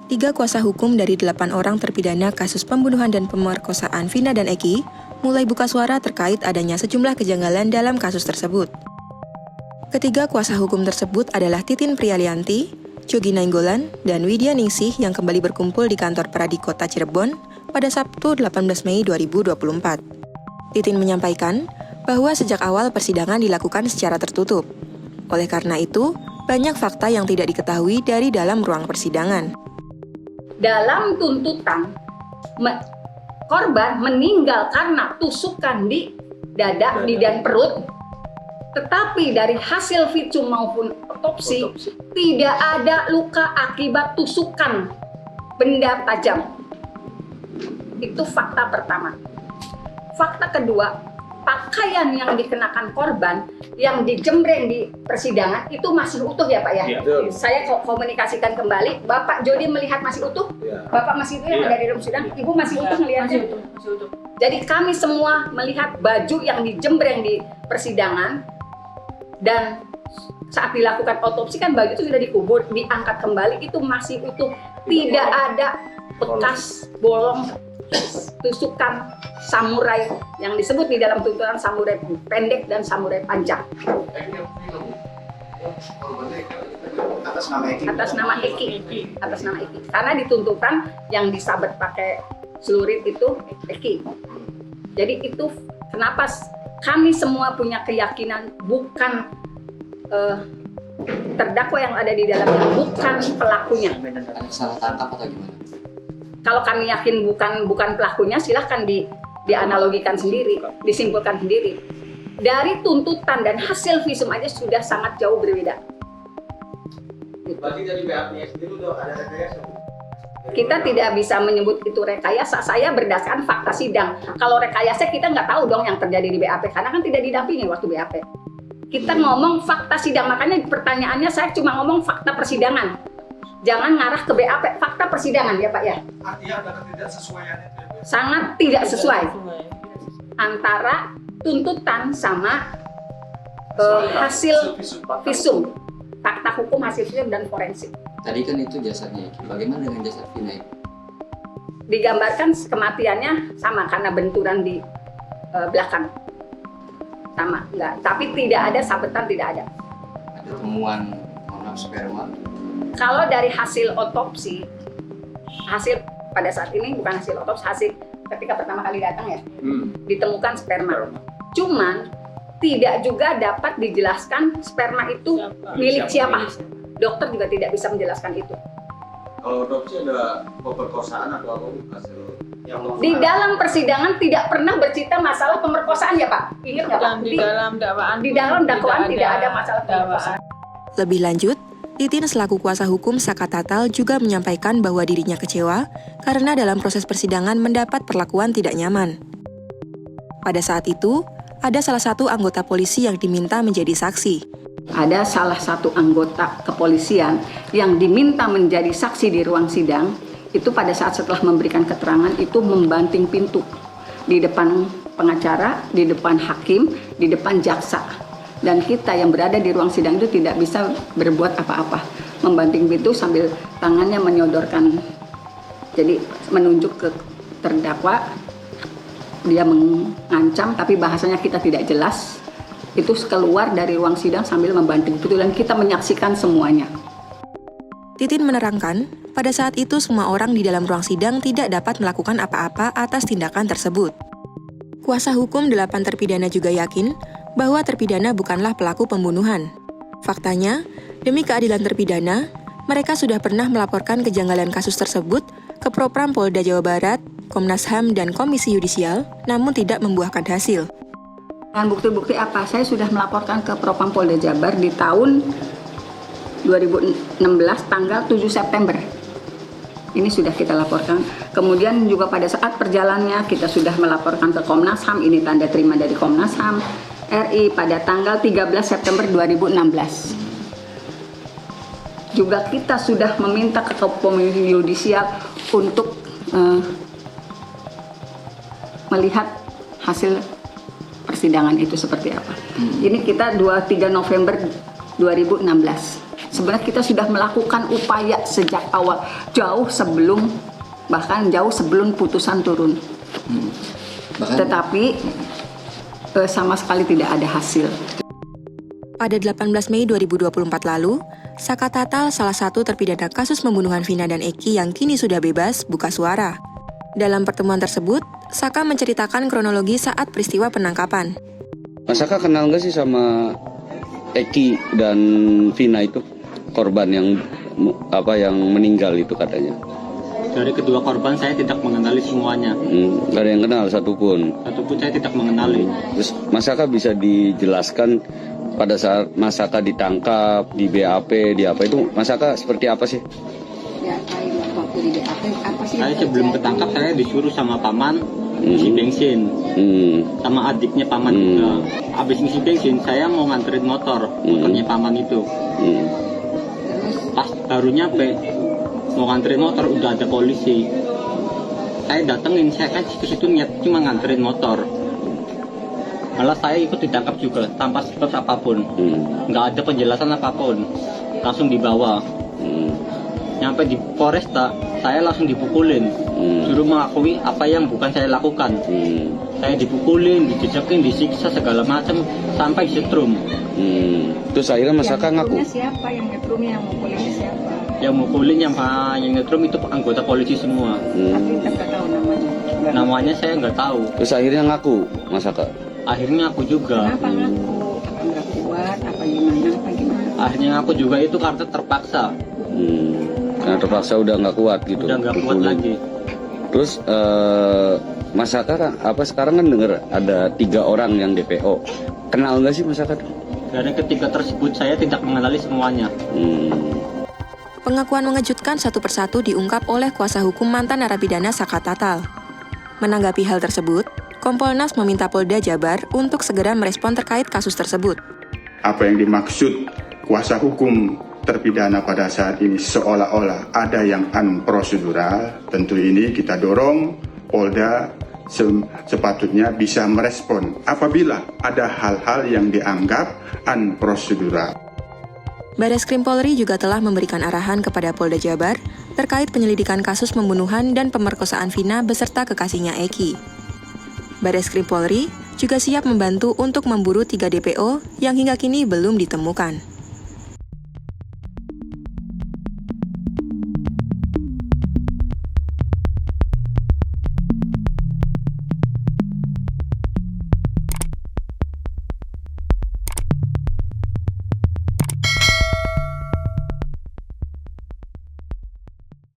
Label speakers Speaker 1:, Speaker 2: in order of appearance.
Speaker 1: 3 kuasa hukum dari 8 orang terpidana kasus pembunuhan dan pemerkosaan Vina dan Eki mulai buka suara terkait adanya sejumlah kejanggalan dalam kasus tersebut. Ketiga kuasa hukum tersebut adalah Titin Prialianti, Jogi Nainggolan, dan Widya Ningsih yang kembali berkumpul di kantor Peradi Kota Cirebon pada Sabtu 18 Mei 2024. Titin menyampaikan bahwa sejak awal persidangan dilakukan secara tertutup. Oleh karena itu, banyak fakta yang tidak diketahui dari dalam ruang persidangan.
Speaker 2: Dalam tuntutan, korban meninggal karena tusukan di dada, di dan perut. Tetapi dari hasil visum maupun otopsi, tidak ada luka akibat tusukan benda tajam. Itu fakta pertama. Fakta kedua, pakaian yang dikenakan korban yang dijembreng di persidangan itu masih utuh ya Pak ya?
Speaker 3: Ya.
Speaker 2: Saya komunikasikan kembali, Bapak Jody melihat masih utuh?
Speaker 3: Ya.
Speaker 2: Bapak masih utuh yang ada di dalam sidang? Ibu masih utuh melihatnya?
Speaker 4: Masih utuh.
Speaker 2: Jadi kami semua melihat baju yang dijembreng di persidangan dan saat dilakukan otopsi kan baju itu sudah dikubur, diangkat kembali itu masih utuh. Tidak ada bekas bolong tusukan samurai yang disebut di dalam tuntutan samurai pendek dan samurai panjang. Atas nama Eki. Karena di tuntutan yang disabet pakai celurit itu Eki. Jadi itu kenapa kami semua punya keyakinan bukan terdakwa yang ada di dalamnya, bukan pelakunya.
Speaker 4: Ada salah tangkap atau gimana?
Speaker 2: Kalau kami yakin bukan pelakunya, silahkan dianalogikan sendiri, disimpulkan sendiri. Dari tuntutan dan hasil visum aja sudah sangat jauh berbeda.
Speaker 3: Berarti dari BAP-nya sendiri udah ada rekayasa?
Speaker 2: Kita tidak bisa menyebut itu rekayasa, saya berdasarkan fakta sidang. Kalau rekayasa kita nggak tahu dong yang terjadi di BAP, karena kan tidak didampingi waktu BAP. Kita ngomong fakta sidang, makanya pertanyaannya saya cuma ngomong fakta persidangan. Jangan ngarah ke BAP, fakta persidangan ya Pak ya.
Speaker 3: Artinya ada ketidaksesuaian itu ya?
Speaker 2: Sangat tidak sesuai antara tuntutan sama hasil visum, fakta hukum hasil visum dan forensik.
Speaker 4: Tadi kan itu jasadnya Eki. Bagaimana dengan jasad Vina Eki?
Speaker 2: Digambarkan kematiannya sama karena benturan di belakang. Sama, enggak. Tapi tidak ada sabetan, tidak ada.
Speaker 4: Ada temuan sperma?
Speaker 2: Kalau dari hasil otopsi, hasil pada saat ini bukan hasil otopsi, hasil ketika pertama kali datang ya, ditemukan sperma. Cuman tidak juga dapat dijelaskan sperma itu milik siapa. Dokter juga tidak bisa menjelaskan itu.
Speaker 3: Kalau otopsi ada pemerkosaan atau apa hasil yang
Speaker 2: Di dalam persidangan tidak pernah bercerita masalah pemerkosaan ya Pak? Ingat nggak Pak?
Speaker 5: Di dalam dakwaan.
Speaker 2: Di dalam dakwaan tidak ada masalah pemerkosaan.
Speaker 1: Lebih lanjut, Titin selaku kuasa hukum Saka Tatal juga menyampaikan bahwa dirinya kecewa karena dalam proses persidangan mendapat perlakuan tidak nyaman. Pada saat itu, ada salah satu anggota polisi yang diminta menjadi saksi.
Speaker 2: Ada salah satu anggota kepolisian yang diminta menjadi saksi di ruang sidang, itu pada saat setelah memberikan keterangan itu membanting pintu di depan pengacara, di depan hakim, di depan jaksa. Dan kita yang berada di ruang sidang itu tidak bisa berbuat apa-apa. Membanting pintu sambil tangannya menyodorkan, jadi menunjuk ke terdakwa. Dia mengancam tapi bahasanya kita tidak jelas. Itu keluar dari ruang sidang sambil membanting pintu dan kita menyaksikan semuanya.
Speaker 1: Titin menerangkan, pada saat itu semua orang di dalam ruang sidang tidak dapat melakukan apa-apa atas tindakan tersebut. Kuasa hukum 8 terpidana juga yakin bahwa terpidana bukanlah pelaku pembunuhan. Faktanya, demi keadilan terpidana, mereka sudah pernah melaporkan kejanggalan kasus tersebut ke Propram Polda Jawa Barat, Komnas HAM, dan Komisi Yudisial, namun tidak membuahkan hasil.
Speaker 2: Dan bukti-bukti apa? Saya sudah melaporkan ke Propam Polda Jabar di tahun 2016 tanggal 7 September. Ini sudah kita laporkan. Kemudian juga pada saat perjalannya kita sudah melaporkan ke Komnas HAM, ini tanda terima dari Komnas HAM RI pada tanggal 13 September 2016. Juga kita sudah meminta ke Komisi Yudisial untuk melihat hasil persidangan itu seperti apa. Ini kita 23 November 2016. Sebenarnya kita sudah melakukan upaya sejak awal, bahkan jauh sebelum putusan turun.
Speaker 4: Bahkan
Speaker 2: Tetapi sama sekali tidak ada hasil.
Speaker 1: Pada 18 Mei 2024 lalu, Saka Tatal, salah satu terpidana kasus pembunuhan Vina dan Eki yang kini sudah bebas, buka suara. Dalam pertemuan tersebut, Saka menceritakan kronologi saat peristiwa penangkapan.
Speaker 5: Mas Saka kenal nggak sih sama Eki dan Vina itu, korban yang meninggal itu katanya?
Speaker 6: Dari kedua korban saya tidak mengenali semuanya.
Speaker 5: Nggak ada yang kenal satupun.
Speaker 6: Satupun saya tidak mengenali.
Speaker 5: Terus Mas Saka bisa dijelaskan pada saat Mas Saka ditangkap di BAP, di apa itu Mas Saka seperti apa sih?
Speaker 2: Ya, waktu di BAP apa sih?
Speaker 6: Saya sebelum ketangkap saya disuruh sama paman ngisi bensin. Sama adiknya paman juga. Habis ngisi bensin saya mau nganterin motornya paman itu. Pas baru nyampe mau nganterin motor udah ada polisi. Saya datengin, saya kan ke situ niat cuma nganterin motor. Malah saya ikut ditangkap juga tanpa sebab apapun. Nggak ada penjelasan apapun. Langsung dibawa. Nyampe di Polresta, saya langsung dipukulin. Suruh mengakui apa yang bukan saya lakukan. Saya dipukulin, dijejekin, disiksa segala macam sampai disetrum.
Speaker 5: Terus akhirnya Mas Saka ngaku.
Speaker 2: Siapa yang ngetrumnya, yang mukulinnya siapa?
Speaker 6: Yang mukulin, yang ngetrum itu anggota polisi semua.
Speaker 2: Tapi kita nggak tahu namanya.
Speaker 6: Namanya saya nggak tahu.
Speaker 5: Terus akhirnya ngaku Mas Saka.
Speaker 6: Akhirnya aku juga.
Speaker 2: Kenapa ngaku? Apa nggak kuat? Apa gimana?
Speaker 6: Akhirnya aku juga itu karena terpaksa.
Speaker 5: Karena terpaksa udah nggak kuat gitu.
Speaker 6: Udah nggak kuat
Speaker 5: pukulin.
Speaker 6: lagi.
Speaker 5: Terus Mas Saka kan sekarang kan dengar ada 3 orang yang DPO. Kenal nggak sih Mas Saka?
Speaker 6: Dari ketiga tersebut saya tidak mengenali semuanya.
Speaker 1: Pengakuan mengejutkan satu persatu diungkap oleh kuasa hukum mantan narapidana Saka Tatal. Menanggapi hal tersebut, Kompolnas meminta Polda Jabar untuk segera merespon terkait kasus tersebut.
Speaker 7: Apa yang dimaksud kuasa hukum terpidana pada saat ini seolah-olah ada yang unprosedural, tentu ini kita dorong Polda sepatutnya bisa merespon apabila ada hal-hal yang dianggap unprosedural.
Speaker 1: Bareskrim Polri juga telah memberikan arahan kepada Polda Jabar terkait penyelidikan kasus pembunuhan dan pemerkosaan Vina beserta kekasihnya Eki. Bareskrim Polri juga siap membantu untuk memburu 3 DPO yang hingga kini belum ditemukan.